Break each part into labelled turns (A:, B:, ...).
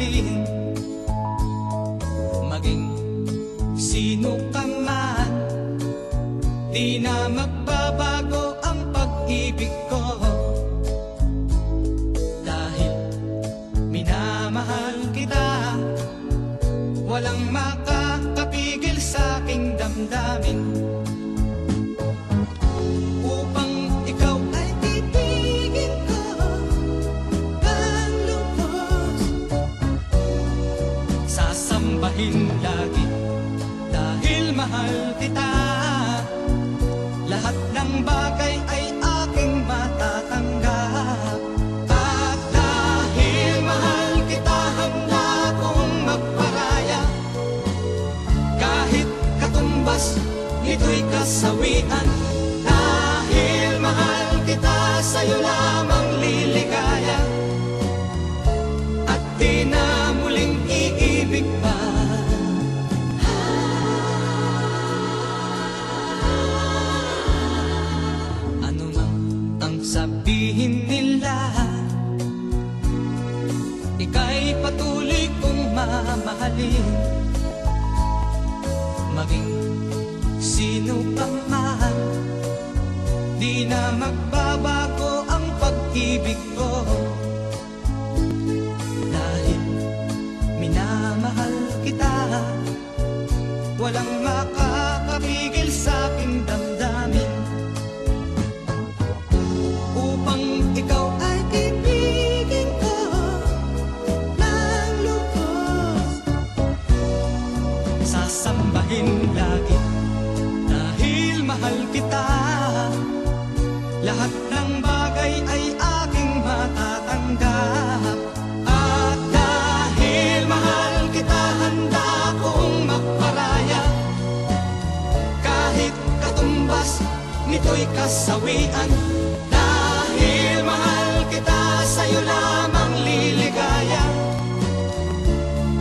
A: mamahalin. Maging sino ka man, di na magbabago ang pag-ibig ko. Dahil minamahal kita, walang makakapigil sa aking damdamin. Upang ikaw ay ibigin ko ng lubos, sasambahin lagi dahil mahal kita. Lahat ng bagay ay aking matatanggap. At dahil mahal kita, handa kong magparaya. Kahit katumbas nito'y kasawian. Dahil mahal kita, sa'yo lamang liligaya. At di na muling iibig pa. Ano mang ang sabihin nila, ika'y patuloy kong mamahalin. Maging sino pa man, di na magbabago ang pag-ibig ko. Dahil minamahal kita, walang makakapigil sa aking damdamin. Upang ikaw ay ibigin ko ng lubos, sasambahin lagi dahil mahal kita. Lahat ng bagay ay aking matatanggap. At dahil mahal kita, handa kong magparaya. Kahit katumbas nito'y kasawian. Dahil mahal kita, sa'yo lamang liligaya.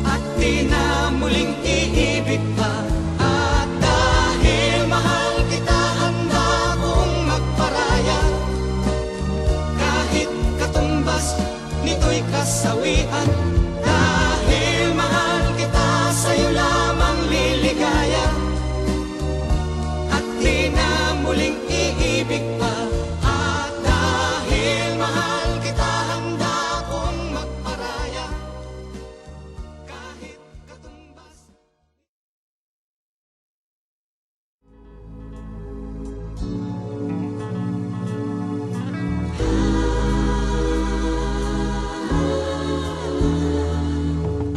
A: At di na muling iibig pa. At dahil mahal kita, handa kong magparaya. Kahit katumbas nito'y kasawian. Dahil mahal kita, sa'yo lamang liligaya. At di na muling iibig pa. At dahil mahal kita, handa kong magparaya. Kahit katumbas.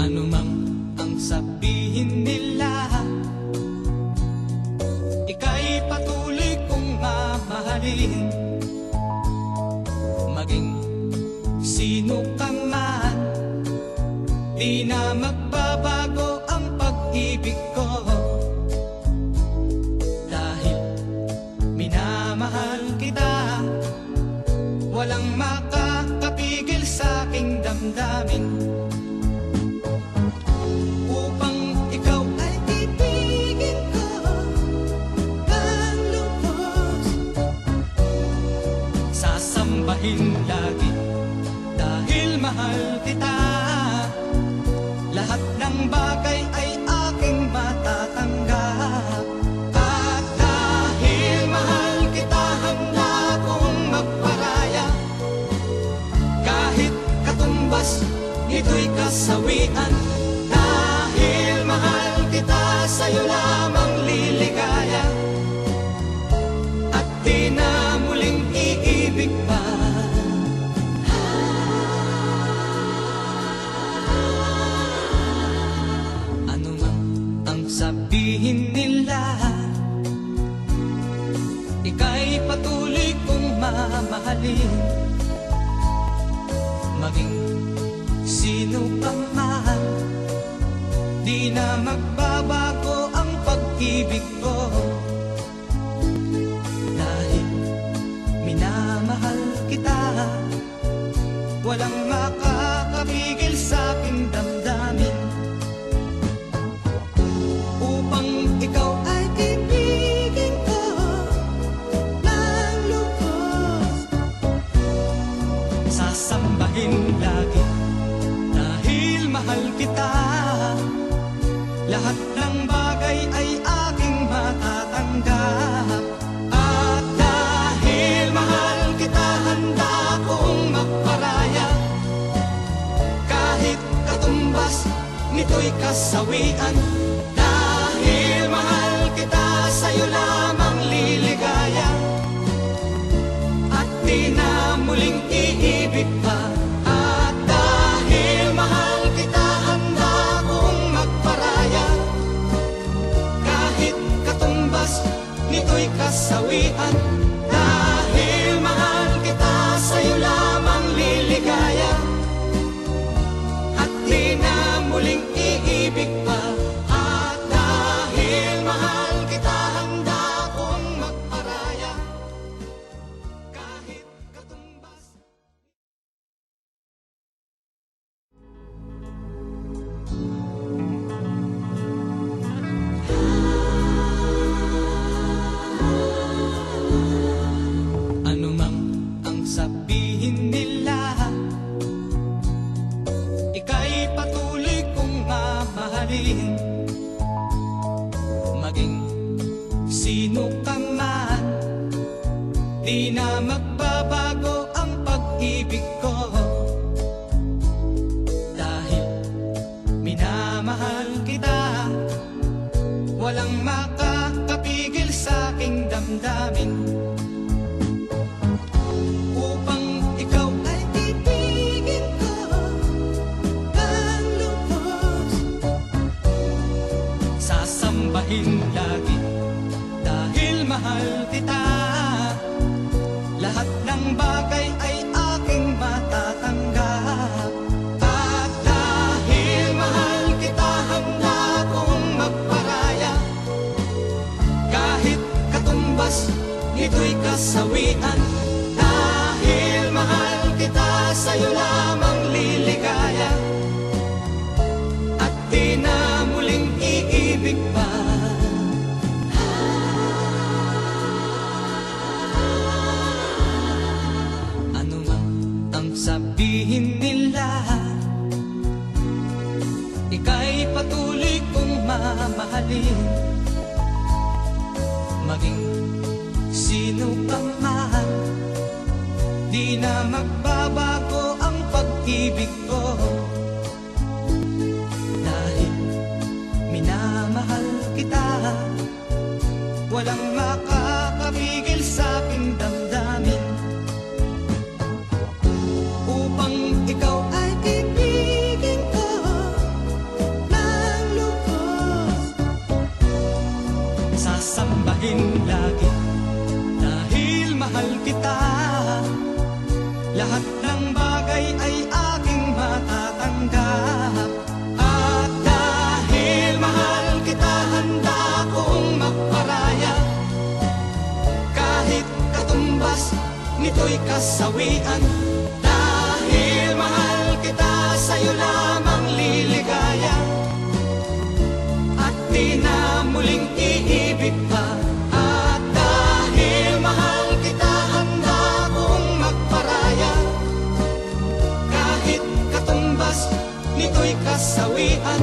A: Ano mang ang sabihin nila, ika'y patuloy kong mamahalin. Maging sino ka man, di na magbabago ang pag-ibig ko. Dahil minamahal kita, walang makakapigil sa aking damdamin. Upang ikaw ay ibigin ko ng lubos, sasambahin lagi dahil mahal kita. Lahat ng bagay ay aking matatanggap. At dahil mahal kita, handa kong magparaya. Kahit katumbas nito'y kasawian. Dahil mahal kita, sa'yo lamang liligaya. At di na muling iibig pa. Ano man ang sabihin nila, ika'y patuloy kong mamahalin. Maging sino pa man, di na magbabago ang pag-ibig ko. Dahil minamahal kita, walang makakapigil sa aking damdamin. Upang ikaw ay ibigin ko ng lubos, sasambahin lagi dahil mahal lahat ng bagay ay aking matatanggap. At dahil mahal kita, handa kong magparaya. Kahit katumbas nito'y kasawian. Dahil mahal kita, sa'yo lamang liligaya. At di na muling iibig pa. At dahil mahal kita, handa kong magparaya. Kahit katumbas nito'y kasawian. Dahil mahal kita, sa'yo lamang liligaya. At di na muling iibig pa. At dahil mahal kita, handa kong magparaya. Kahit katumbas. Ano mang ang sabihin nila, ika'y patuloy kong mamahalin. Maging sino ka man, di na magbabago ang pag-ibig ko. Dahil minamahal kita, walang makakapigil sa aking damdamin. Upang ikaw ay ibigin ko ng lubos, sasambahin lagi dahil mahal kita. Lahat ng bagay ay aking matatanggap. At dahil mahal kita, handa kong magparaya. Kahit katumbas nito'y kasawian. Dahil mahal kita, sa'yo lamang liligaya. At di na muling iibig pa. Ano man ang sabihin nila, ika'y patuloy kong mamahalin. Maging sino pa man, di na magbabago ang pag-ibig ko. Dahil minamahal kita, walang makakapigil sa aking damdamin. Upang ikaw ay ibigin ko ng lubos, sasambahin lagi dahil mahal kita. Lahat ng bagay ay aking matatanggap. At dahil mahal kita, handa kong magparaya. Kahit katumbas nito'y kasawian. Dahil mahal kita, sa'yo lamang liligaya. At di na muling iibig pa. At dahil mahal kita, handa kong magparaya. Kahit katumbas nito'y kasawian.